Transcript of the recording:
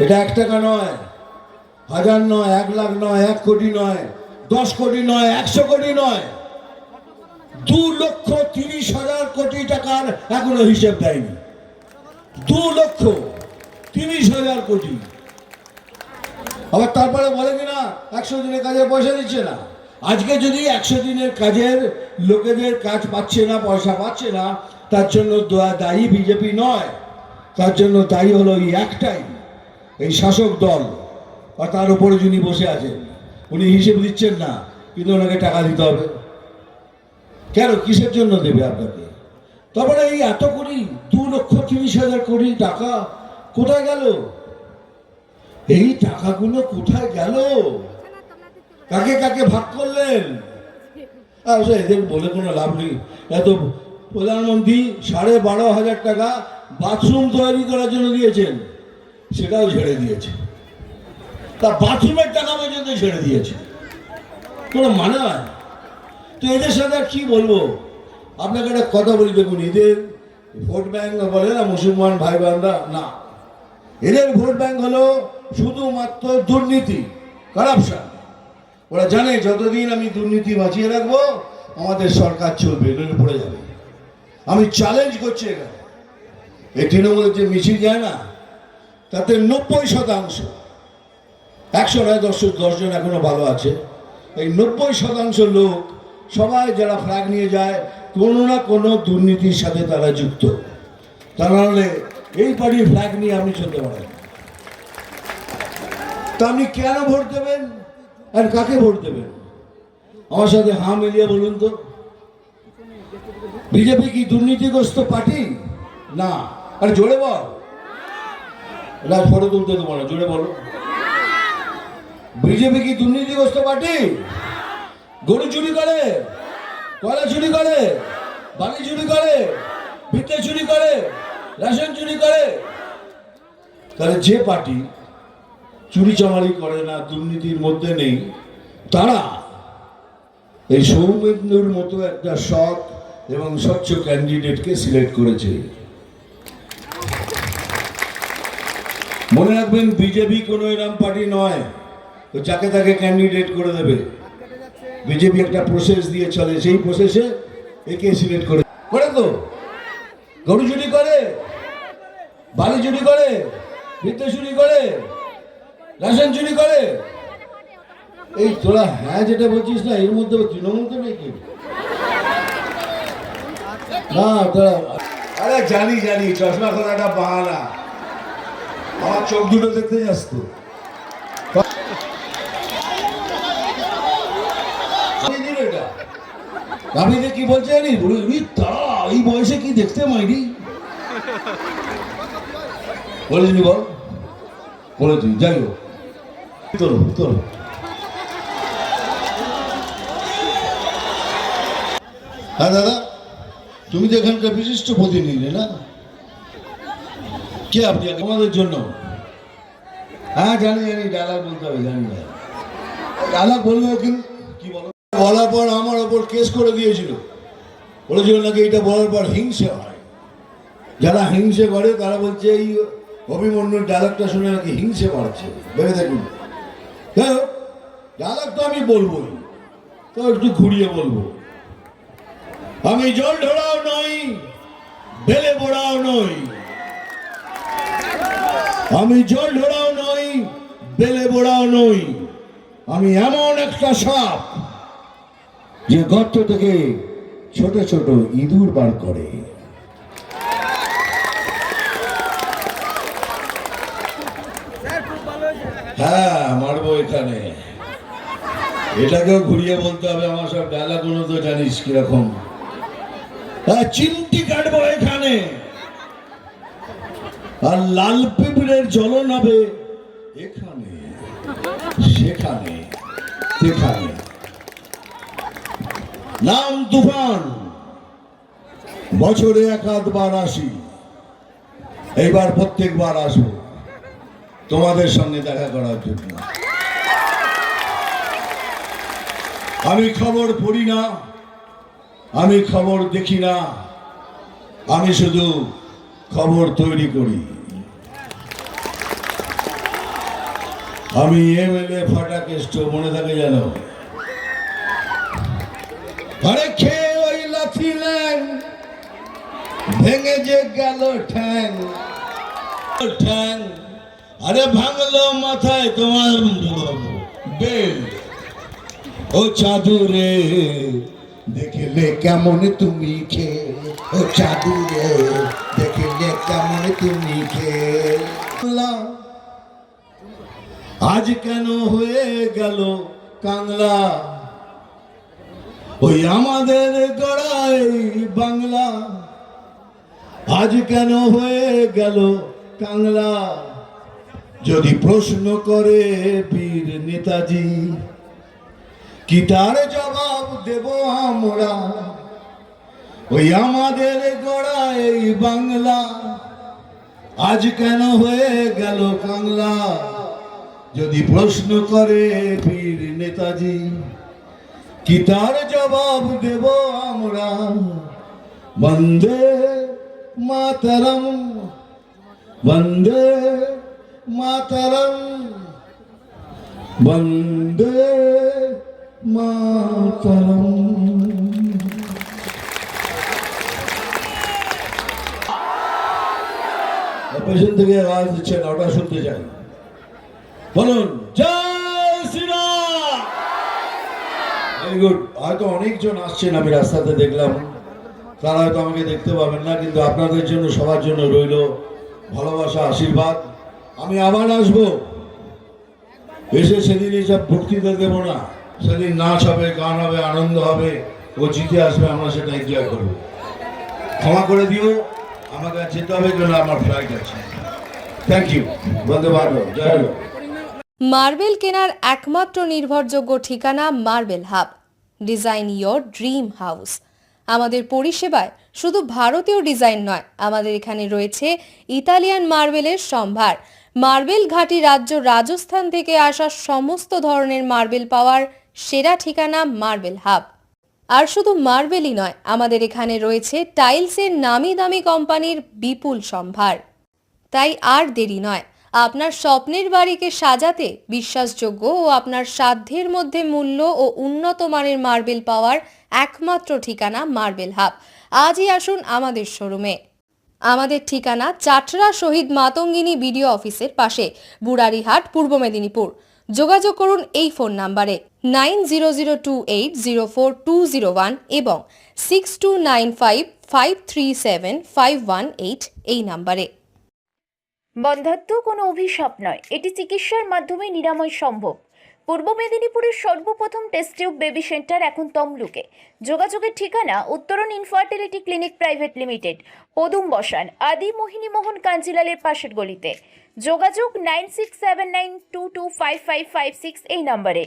এটা 1 টাকা নয়, 1000 নয়, 1 লাখ নয়, 1 কোটি নয়, 10 কোটি নয়, 100 কোটি নয়, 2,30,000 কোটি টাকার এখনো হিসেব দেয়নি। 2,30,000 কোটি। আবার তারপরে বলে কিনা 100 দিনের কাজে পয়সা দিচ্ছে না। আজকে যদি 100 দিনের কাজের লোকেদের কাজ পাচ্ছে না, পয়সা পাচ্ছে না, তার জন্য দায়ী বিজেপি নয়, তার জন্য দায়ী হলো এই একটাই, এই শাসক দল। আর তার উপরে যিনি বসে আছেন উনি হিসেব দিচ্ছেন না, কিন্তু ওনাকে টাকা দিতে হবে। কেন, কিসের জন্য দেবে আপনাকে? তারপরে এই এত কোটি, 2,30,000 কোটি টাকা কোথায় গেল? এই টাকাগুলো কোথায় গেল? কাকে কাকে ভাগ করলেন? এদের বলে কোনো লাভ নেই। এত প্রধানমন্ত্রী 12,500 টাকা বাথরুম তৈরি করার জন্য দিয়েছেন, সেটাও ছেড়ে দিয়েছে। তা বাথরুমের টাকা পর্যন্ত ছেড়ে দিয়েছে, কোনো মানে হয়? তো এদের সাথে আর কি বলবো? আপনাকে একটা কথা বলি, দেখুন, এদের ভোট ব্যাংক বলে না মুসলমান ভাই বোনরা, না, এদের ভোট ব্যাংক হলো শুধুমাত্র দুর্নীতি, কারাপশন। ওরা জানে যতদিন আমি দুর্নীতি বাঁচিয়ে রাখবো আমাদের সরকার চলবে, নইলে পড়ে যাবে। আমি চ্যালেঞ্জ করছি এখানে, এই তৃণমূলের যে মিছিল যায় না, তাতে 90%, 100 নয় 10 জন এখনো ভালো আছে, এই 90% লোক সবাই যারা ফ্ল্যাগ নিয়ে যায় কোনো না কোনো দুর্নীতির সাথে তারা যুক্ত। তা নাহলে এই পার্টির ফ্ল্যাগ নিয়ে আপনি চলতে পারেন। তা আপনি কেন ভোট দেবেন আর কাকে ভোট দেবেন? আমার সাথে হাঁ মিলিয়ে বলুন তো, বিজেপি কি দুর্নীতিগ্রস্ত পার্টি? না। আর জোরে বল, ফটো তুলতে দেবো না, জোরে বলো, বিজেপি কি দুর্নীতিগ্রস্ত পার্টি? গরু চুরি করে, কয়লা চুরি করে, বালি চুরি করে, ভিত্তে চুরি করে, রেশন চুরি করে? তাহলে যে পার্টি চুরি চামারি করে না, দুর্নীতির মধ্যে নেই, তারা এই সৌমেন্দ্রর মতো একটা সৎ এবং স্বচ্ছ ক্যান্ডিডেটকে সিলেক্ট করেছে। মনে রাখবেন, বিজেপি কোনো এরকম পার্টি নয় তো যাকে তাকে ক্যান্ডিডেট করে দেবে। বিজেপি একটা প্রসেস দিয়ে চলে, সেই প্রসেসে একে সিলেক্ট করে তো। গরু চুরি করে, বালি চুরি করে, ভিত্তে চুরি করে, রেশন চুরি করে। এই তোরা হ্যাঁ যেটা বলছিস না, এর মধ্যে তৃণমূল তো নাকি? না তোরা, আরে জানি জানি, চশমা খোলাটা বাহানা, আমার চোখ দুটো দেখতে যাস তো। আমি কি বলছে জানি, তারা এই বয়সে কি দেখতে মাইনি বলেছিনি, বল বলেছি, যাই হোক, তোর তোর হ্যাঁ দাদা, তুমি তো এখানকার বিশিষ্ট প্রতিনিধি না? কে আপনি আমাদের জন্য? হ্যাঁ জানি জানি, ডায়লগ বলতে হবে, জানি না ডায়লগ বলবো, কি বলো? বলার পর আমার ওপর কেস করে দিয়েছিল, বলেছিল নাকি এটা বলার পর হিংসে হয়। যারা হিংসে করে তারা বলছে এই অভিমন্যুর ডায়লগটা শুনে নাকি হিংসে বাড়ছে। ভেবে দেখুন, ডায়লগ তো আমি বলবোই, তো একটু ঘুরিয়ে বলবো। আমি জল ঢোড়াও নই, বেলে বোড়াও নই, আমি জল ঢোড়াও নই, বেলে বোড়াও নই, আমি এমন একটা সাপ যে গর্ত থেকে ছোট ছোট ইঁদুর বার করে। হ্যাঁ মারবো এখানে, এটাকেও ঘুরিয়ে বলতে হবে। আমার সব ডায়লগ গুলো তো জানিস কিরকম। চিমটি কাটবো এখানে, আর লাল পিঁপড়ের জ্বলন হবে এখানে, সেখানে, সেখানে। নাম তুফান, বছরে 1-2 আসি, এইবার প্রত্যেকবার আসবো তোমাদের সঙ্গে দেখা করার জন্য। আমি খবর পড়ি না, আমি খবর দেখি না, আমি শুধু খবর তৈরি করি। আমি এমএলএ ফাটা কেষ্ট, মনে থাকে জানো? আরে খেয়ে ওই লাথি ল্যাং, ভেঙে যে গেল ঠ্যাং ঠ্যাং, আরে ভাঙলো মাথায় তোমার বেল। ও চাদুরে দেখলে কেমন তুমি খেয়ে, ও চাদুরে দেখলে কেমন তুমি খেয়ে। আজ কেন হয়ে গেল কাংলা, ওই আমাদের গড়াই বাংলা। আজ কেন হয়ে গেল কাংলা, যদি প্রশ্ন করে বীর নেতাজি, কি তার জবাব দেব আমরা? ওই আমাদের গড়াই বাংলা, আজ কেন হয়ে গেল কাংলা, যদি প্রশ্ন করে বীর নেতাজি, কি তার জবাব দেব আমরা? বন্দে মাতরম, বন্দে মাতরম, বন্দে মাতরম। পেছন থেকে আওয়াজ দিচ্ছেন, ওটা শুনতে চাই। বলুন জয় শ্রীরাম। Very good. হয়তো অনেকজন আসছেন, আমি রাস্তাতে দেখলাম, তারা হয়তো আমাকে দেখতে পাবেন না, কিন্তু আপনাদের জন্য সবার জন্য রইল ভালোবাসা, আশীর্বাদ। আমি আবার আসবো, এসে সেদিন এইসব বক্তৃতা দেবো না, সেদিন নাচ হবে, গান হবে, আনন্দ হবে, ও জিতে আসবে, আমরা সেটা এনজয় করবো। ক্ষমা করে দিও, আমাকে যেতে হবে, কেন আমার ফ্লাইট আছে। Thank you. বন্দে ভারত, জয় হোক। মার্বেল কেনার একমাত্র নির্ভরযোগ্য ঠিকানা marble hub. Design your dream house. আমাদের পরিষেবায় শুধু ভারতীয় ডিজাইন নয়, আমাদের এখানে রয়েছে ইতালিয়ান মার্বেলের সম্ভার। মার্বেল ঘাঁটি রাজ্য রাজস্থান থেকে আসা সমস্ত ধরনের মার্বেল পাওয়ার সেরা ঠিকানা মার্বেল হাব। আর শুধু মার্বেলই নয়, আমাদের এখানে রয়েছে টাইলসের নামি দামি কোম্পানির বিপুল সম্ভার। তাই আর দেরি নয়, আপনার স্বপ্নের বাড়িকে সাজাতে বিশ্বাসযোগ্য ও আপনার সাধ্যের মধ্যে মূল্য ও উন্নত মানের মার্বেল পাওয়ার একমাত্র ঠিকানা মার্বেল হাব। আজই আসুন আমাদের শোরুমে। আমাদের ঠিকানা চাটরা শহীদ মাতঙ্গিনী বিডিও অফিসের পাশে, বুড়ারিহাট, পূর্ব মেদিনীপুর। যোগাযোগ করুন এই ফোন নাম্বারে 9002804201 এবং 6295537518 এই নাম্বারে। বন্ধ্যাত্ব কোনো অভিশাপ নয়, এটি চিকিৎসার মাধ্যমে নিরাময় সম্ভব। পূর্ব মেদিনীপুরের সর্বপ্রথম টেস্ট টিউব বেবি সেন্টার এখন তমলুকে। যোগাযোগের ঠিকানা উত্তরণ ইনফার্টিলিটি ক্লিনিক প্রাইভেট লিমিটেড, পদুম বসান, আদি মোহিনী মোহন কাঞ্জিলালের পাশের গলিতে। যোগাযোগ 9679225556 এই নম্বরে।